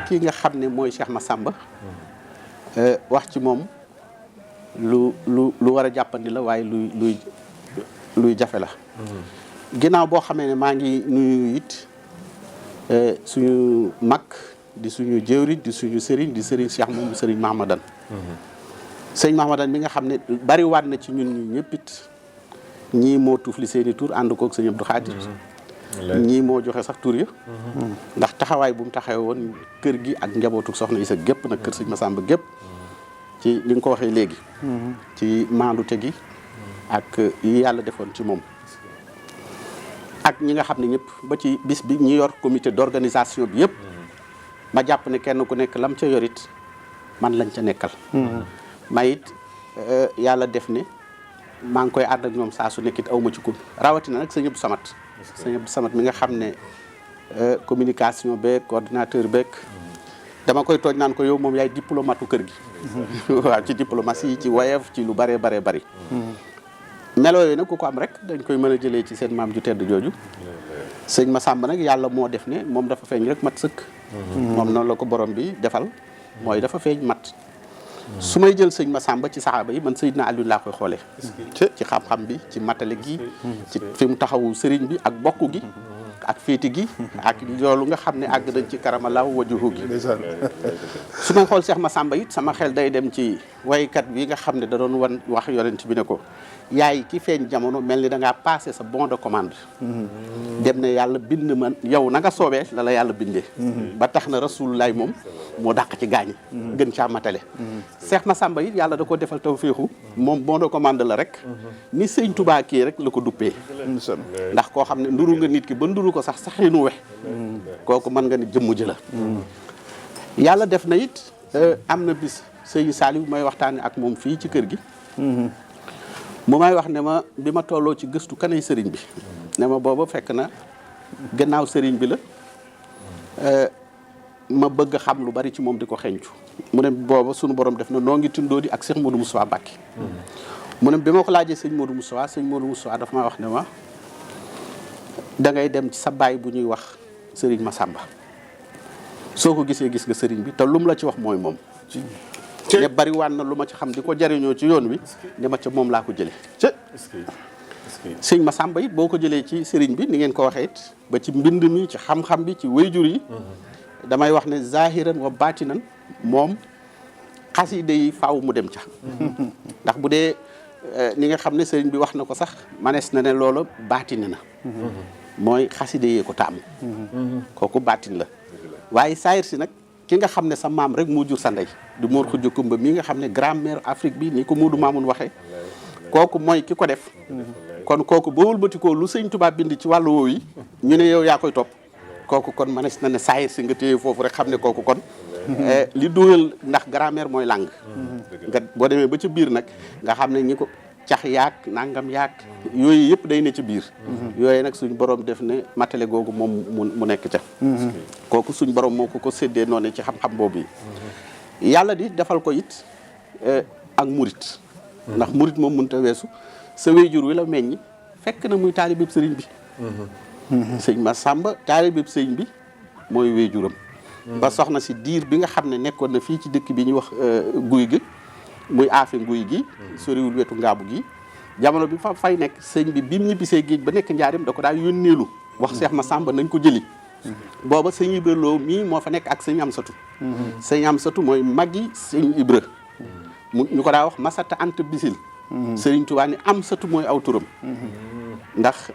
kii nga xam ne mooy Cheikh Massamba wax ci moom lu war a jàppandi la waaye luy jafe la. ginnaaw boo xamee ne maa ngi nuyu it suñu mag di suñu jëwriñ di suñu sëriñ di sëriñ Cheikh moom sëriñ Mahamadan. sëriñ Mahamadan mi nga xam ne bari waat na ci ñun ñi ñëpp it ñii moo tuufli seeni tur ànd koog sëñ Abdou Khadir. ñii moo joxe sax tur ya ndax taxawaay bu mu taxawee woon kër gi ak njabootu soxna Isa gépp nag kër sëñ Massamba gépp ci li nga ko waxee léegi. ci maandute gi ak yi yàlla defoon ci moom. ak ñi nga xam ne ñëpp ba ci bis bi ñi yor comité d'organisation bi yëpp ma jàpp ne kenn ku nekk lam ca yorit man lañ ca nekkal. mayit yàlla def ne maa ngi koy ànd ak ñoom saa su nekkit aw ma ci kun rawatina nag sëñ Abdou Samad. sëñ Abdou Samad mi nga xam ne communication beeg coordinateur beeg dama koy tooj naan ko yow moom yaay diplomatu kër gi. waaw ci diplomatie ci woyef ci lu bare bari. melo yooyu nag ku ko am rek dañ koy mën a jëlee ci seen maam ju tedd jooju. sëñ Massamba nag yàlla moo def ne moom dafa feeñ rek mat sëkk. moom noonu la ko borom bi defal mooy dafa feeñ mat. su may jël sëñ Massamba ci saxaaba yi man Seydina Aliou laa koy xoolee. ci xam-xam bi ci matale gi ci fi mu taxawu sëriñ bi ak bokk gi ak féeti gi ak loolu nga xam ne àgg nañ ci karamalaaw wajuhu gi. su may xool Cheikh Massamba it sama xel day dem ci waykat bi nga xam ne da doon wax yonent bi ne ko yaay ki feeñ jamono mel ni da ngaa passé sa bon de commande. dem ne yàlla bind man yow na nga soobee la yàlla bindee. ba tax na rasulullaay moom moo dàq ci gaañ. gën caa matale. Cheikh Massamba it yàlla da ko defal tawféexu moom bon de commande la rek. ni sëñ Touba kii rek la ko duppee. ndax koo xam ne nduru nga nit ki ba nduru ko sax saxinu we kooku mën nga ne jëmm ji la. yàlla def na it am na bis sëñ Saliou may waxtaane ak moom fii ci kër gi. mu may wax ne ma bi ma tolloo ci gëstu kanay sëriñ bi ne ma booba fekk na gannaaw sëriñ bi la ma bëgg xam lu bari ci moom di ko xencu mu ne booba sunu borom def na noo ngi tundoo di ak Cheikh Modou Moustapha Mbacké. mu ne bi ma ko laajee sëñ Modou Moustapha dafa ma wax ne ma da ngay dem ci sa baay bu ñuy wax sëriñ Massamba soo ko gisee gis nga sëriñ bi te lum la ci wax mooy moom. ne bari waan na lu ma ci xam di ko jariñoo ci yoon wi ne ma ca moom laa ko jëlee sëñ Massamba it boo ko jëlee ci sëriñ bi ni ngeen ko waxee it ba ci mbind mi ci xam-xam bi ci wayjur yi damay wax ne zahiran wa baatinan moom xaside yi faaw mu dem ca ndax bu dee ni nga xam ne sëriñ bi wax na ko sax manees na ne loolu baatine na mooy xaside yee ko taamu kooku baatin la waaye saayir si nag ki nga xam ne sa maam rek moo jur sa ndey du Mor Khoudia Kumba mi nga xam ne grand-mère Afrique bi ni ko Modou Mamoun waxee kooku mooy ki ko def kon kooku ba wëlbatikoo lu sëñ Tuubaa bind ci wàllu woowu yi ñu ne yow yaa koy topp kooku kon manes na ne saayir si nga téye foofu rek xam ne kooku kon li dugal ndax grand-mère mooy lang nga boo demee ba ci biir nag nga xam ne ñi ko cax yaag nangam yaag yooyu yëpp day ne ci biir yooyu nag suñ borom def ne matale googu moom mu nekk ca kooku suñ borom moo ko séddee noonu ci xam-xam boobu yi yàlla di defal ko it ak murit ndax murit moom mënut a weesu sa wéyjur wi la meññ fekk na muy taalibeb sëriñ bi sëñ Massamba taalibeb sëriñ bi mooy wéyjuram ba soxna si diir bi nga xam ne nekkoon na fii ci dëkk bi ñuy wax guy gi muy aafe nguy gi soriwul wetu ngaabu gi jamono bi fa fay nekk sëñ bi mu ñibbisee géej ba nekk njaarim da ko daal yónneelu wax Cheikh Massamba nañ ko jëli booba sëñ Ibra Lo mii moo fa nekk ak sëñ Amsatu sëñ Amsatu mooy maggi sëñ Ibra ñu ko daa wax Masata Anta Bisil sëriñ Tuubaa ni Amsatu mooy aw turam ndax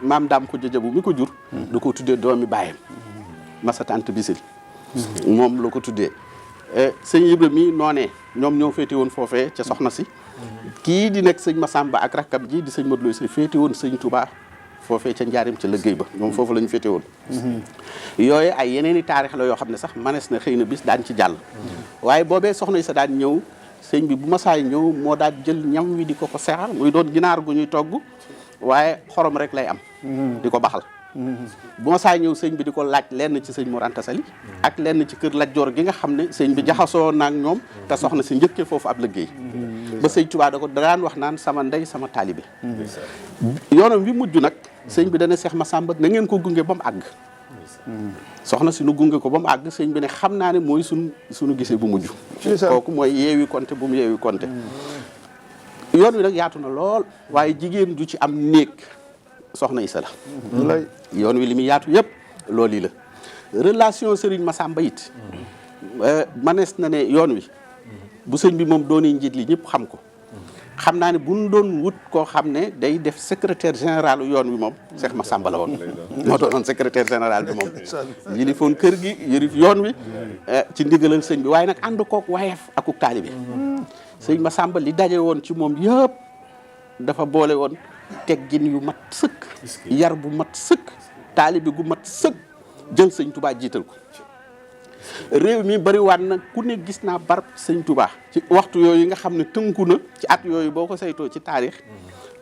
maam daam ko jëjëbu mi ko jur da ko tuddee doomi baayam Masata Anta Bisil moom la ko tuddee sëñ Ibra mi noonee ñoom ñoo féete woon foofee ca soxna si kii di nekk sëñ Massamba ak rakkam ji di sëñ Modou Lo si féete woon sëñ Touba foofee ca njaarim ca liggéey ba ñoom foofu la ñu féete woon yooyu ay yeneen i taarix la yoo xam ne sax manees na xëy na bis daan ci jàll waaye boobee soxna yi sa daan ñëw sëñ bi bu ma saay ñëw moo daan jël ñam wi di ko seexal muy doon ginaar gu ñuy togg waaye xorom rek lay am di ko baxal bu ma saa ñëw sëñ bi di ko laaj lenn ci sëñ Mor Anta Sali ak lenn ci kër Lat Joor gi nga xam ne sëñ bi jaxasoo naag ñoom te soxna si njëkkee foofu ab liggéey ba sëñ Tuubaa da ko daan wax naan sama ndey sama taalibe yoonam wi mujj nag sëñ bi dana Seex Masamba na ngeen ko gunge ba mu àgg soxna si nu gunge ko ba mu àgg sëñ bi ne xam naa ne mooy suñu gisee bu mujj kooku mooy Yeewi Konte bu mu Yeewi Konte yoon wi nag yaatu na lool waaye jigéen ju ci am néeg soxna Isa la yoon wi li muy yaatu yëpp loolu yi la relation Serigne Massamba it manees na ne yoon wi bu sëñ bi moom dooni njiit li ñëpp xam ko xam naa ne bu ñu doon wut koo xam ne day def secrétaire général yoon wi moom Cheikh Massamba la woon moo doonoon secrétaire général bi moom yilifoon kër gi yërif yoon wi ci ndigalal sëñ bi waaye nag ànd kook wayeef akuk taalibe sëñ Massamba li daje woon ci moom yëpp dafa boole woon teggin yu mat sëkk yar bu mat sëkk taalibe gu mat sëkk jël sëñ Touba jiital ko réew mi bari waat na ku ne gis naa barab sëñ Touba ci waxtu yooyu nga xam ne tënku na ci at yooyu boo ko saytoo ci taarix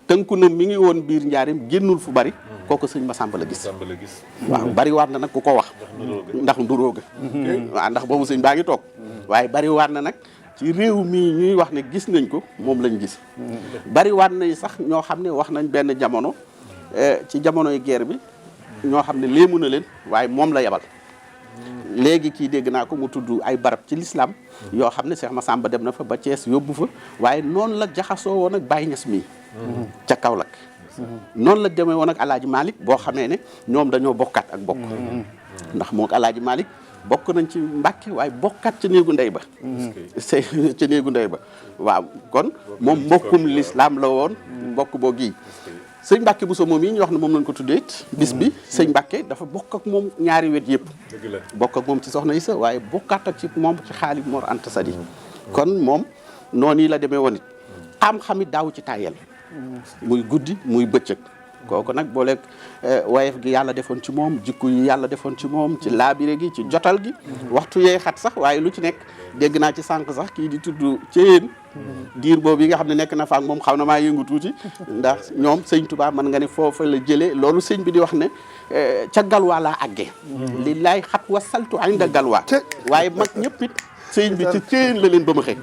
tënku na mi ngi woon biir njaarim génnul fu bari kooku sëñ Massamba la gis waaw bari waat na nag ku ko wax ndax nduróoga waaw ndax boobu sëñ baa ngi toog waaye bari waat na nag ci réew mii ñuy wax ne gis nañ ko moom lañ gis bari waat nañ sax ñoo xam ne wax nañ benn jamono ci jamonoy guerre bi ñoo xam ne léemu na leen waaye moom la yebal léegi kii dégg naa ko mu tudd ay barab ci l'islam yoo xam ne Cheikh Massamba dem na fa ba Thiès yóbbu fa waaye noonu la jaxasoo woon ak Baye Niass mii ca Kaolack noonu la demee woon ak Alaaji Malick boo xamee ne ñoom dañoo bokkaat ak bokk ndax moo ak Alaaji Malick bokk nañ ci Mbàkke waaye bokkaat ca néegu ndey ba ca néegu ndey ba waaw kon moom mbokkum l'islam la woon mbokk boo gii sëñ Mbàkke Bousso moom yi ñu wax ne moom lañ ko tuddee bis bi sëñ Mbàkke dafa bokk ak moom ñaari wet yëpp bokk ak moom ci soxna Isa waaye bokkaat ak ci moom ci xaali Mor Anta Sali kon moom noonu yi la demee woon it xam-xamit daaw ci tàyyel muy guddi muy bëccëg kooku nag booleeg wayef gi yàlla defoon ci moom jikko yi yàlla defoon ci moom ci laabire gi ci jotal gi waxtu yee xat sax waaye lu ci nekk dégg naa ci sànq sax kii di tudd Ceyeen diir boobu yi nga xam ne nekk na faak moom xaw na maa yëngu tuuti ndax ñoom sëñ Touba mën nga ne foofa la jëlee loolu sëñ bi di wax ne ca galwaa laa àggee lillaay xat wa saltu inda galwaa waaye mag ñëpp it sëñ bi ci Ceyeen la leen ba ma xëy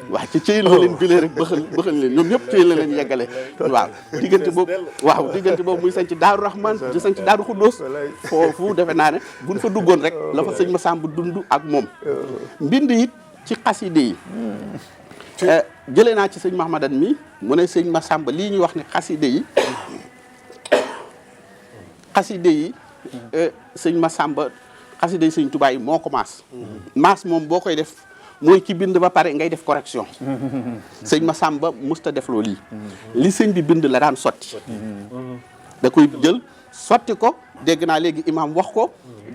waaw ci Ceyeen la leen jëlee rek bëxal leen ñoom ñëpp Ceyeen la leen yeggale waaw diggante boobu muy sañc Daaru Rahman di sañc Daaru Xuddoos foofu defe naa ne buñ fa duggoon rek la fa sëñ Massamba dund ak moom mbind it ci xaside yi jëlee naa ci sëñ Mahamadan mi mu ne sëñ Massamba lii ñuy wax ne xaside yi sëñ Massamba xaside yi sëñ Touba yi moo ko maas moom boo koy def mooy ki bind ba pare ngay def correction sëñ Massamba musta def loolu li sëñ bi bind la daan sotti da koy jël sotti ko dégg naa léegi imam wax ko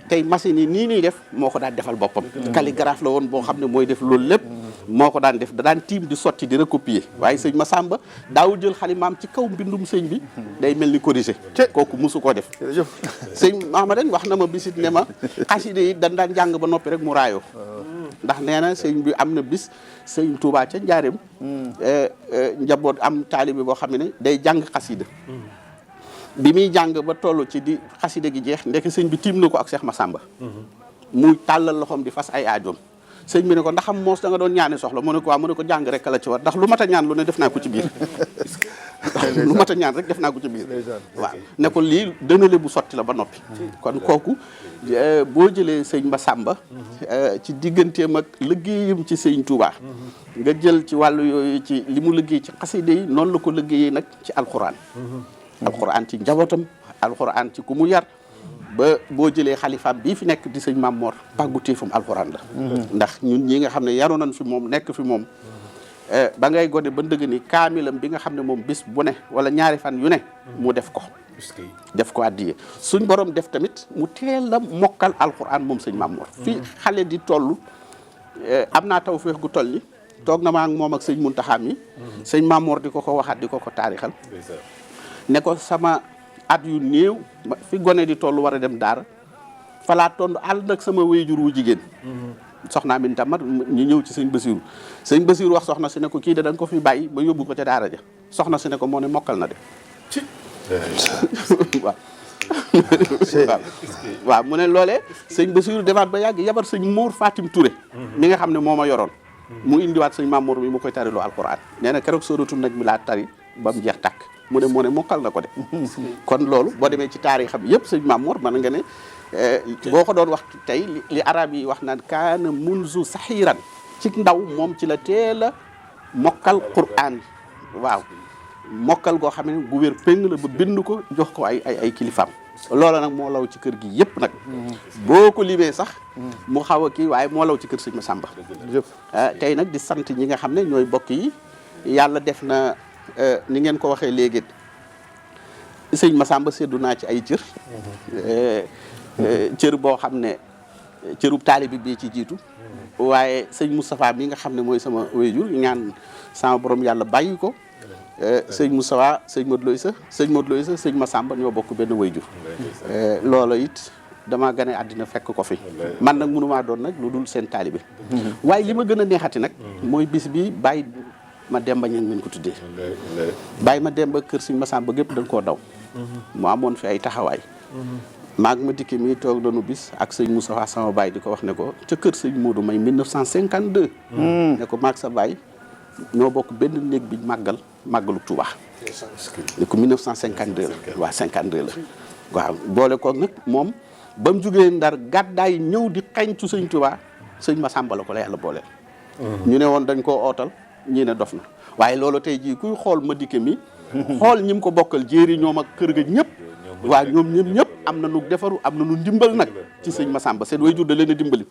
tey machine yi nii def moo ko daan defal boppam calligraphe la woon boo xam ne mooy def loolu lépp moo ko daan def da daan tiim di sotti di recopier waaye sëñ Massamba daawul jël xalimaam ci kaw mbindum sëñ bi day mel ni corrigé kooku musu koo def sëñ Mahamadan wax na ma bisit ne ma xaside yi dañ daan jàng ba noppi rek mu raayoo ndax nee na sëñ bi am na bis sëñ Touba ca Njaareem njaboot am taalibe boo xam ne day jàng xasida bi muy jàng ba toll ci di xasida gi jeex ndek sëñ bi tiim na ko ak Cheikh Massamba muy tàllal loxoom di fas ay aajoom sëñ bi ne ko ndaxam moos da nga doon ñaane soxla mu ne ko waaw mu ne ko jàng rek la ci war ndax lu mat a ñaan lu ne def naa ko ci biir lu mat a ñaan rek def naa ko ci biir waaw ne ko lii dënale bu sotti la ba noppi kon kooku boo jëlee sëñ Massamba ci digganteem ak liggéeyam ci sëñ Touba nga jël ci wàllu yooyu ci li mu liggéey ci xaside yi noonu la ko liggéeyee nag ci alxuraan ci njabootam alxuraan ci ku mu yar ba boo jëlee xalifaam bii fi nekk di sëñ Maam Mor pàggu téefam alxuraan la ndax ñun ñi nga xam ne yaru nañ fi moom nekk fi moom ba ngay gone ba ndëgg ni kaamilam bi nga xam ne moom bis bu ne wala ñaari fan yu ne mu def ko addiye suñ borom def tamit mu teel la mokkal alxuraan moom sëñ Maam Mor fii xale di toll am naa tawfeex gu toll ni toog na ma ak moom ak sëñ Muntaxa mi sëñ Maam Mor di ko waxaat di ko taarixal ne ko sama at yu néew fi gone di toll war a dem daara falaa tond ànd ak sama wéyjur wu jigéen soxna Amin Tamat ñu ñëw ci sëñ Basiru wax soxna si ne ko kii da nga ko fi bàyyi ba yóbbu ko ca daara ja soxna si ne ko moo ne mokkal na de waaw mu ne loolee sëñ Basiru demaat ba yàgg yabar sëñ Mor Fatim Touré mi nga xam ne moo ma yoroon mu indiwaat sëñ Mamour mi mu koy tariloo alquran nee na keroog sóoratu naj mi laa tari ba mu jeex tàkk mu ne mokkal na ko de kon loolu boo demee ci taarixam yëpp sëñ Mamour mën nga ne boo ko doon wax tey li arab yi wax naan kaana munzu saxiiran ci ndaw moom ci la teel a mokkal Qur'an waaw mokkal goo xam ne gu wér péng la ba bind ko jox ko ay kilifaam loola nag moo law ci kër gi yëpp nag boo ko limee sax mu xaw a kii waaye moo law ci kër sëñ Massamba tey nag di sant ñi nga xam ne ñooy bokk yi yàlla def na ni ngeen ko waxee léegi sëñ Massamba séddu naa ci ay cër cër boo xam ne cërub taalibi bii ci jiitu waaye sëñ Moustapha mi nga xam ne mooy sama wéyjur ñaan sama borom yàlla bàyyi ko sëñ Moustapha sëñ Modou Lo Issa sëñ Massamba ñoo bokk benn wéyjur loolu it dama gane àddina fekk ko fi man nag mënumaa doon nag lu dul seen taalibe waaye li ma gën a neexati nag mooy bis bi bàyyi ma demba ñan ngeen ko tuddee bàyyi ma demba kër sëñ Massamba gépp dañ koo daw mu amoon fi ay taxawaay maag ma dikki mi toog doonu bis ak sëñ Moustapha sama baay di ko wax ne ko ca kër sëñ Modou May 1952 ne ko maag sa baay ñoo bokk benn néeg bi màggalu Touba ne ko 1952 la waaw 52 la waaw boole ko nag moom ba mu jógee Ndar gàddaay ñëw di xañtu sëñ Touba sëñ Massamba la ko la yàlla booleel ñu ne woon dañ koo ootal ñii ne dof na waaye loolu tey jii kuy xool ma dikke mi xool ñi mu ko bokkal jéeri ñoom ak kër ga ñëpp waaw ñoom ñëpp am na nu defaru am na nu ndimbal nag ci sëñ Massamba seen way jur da leen a dimbali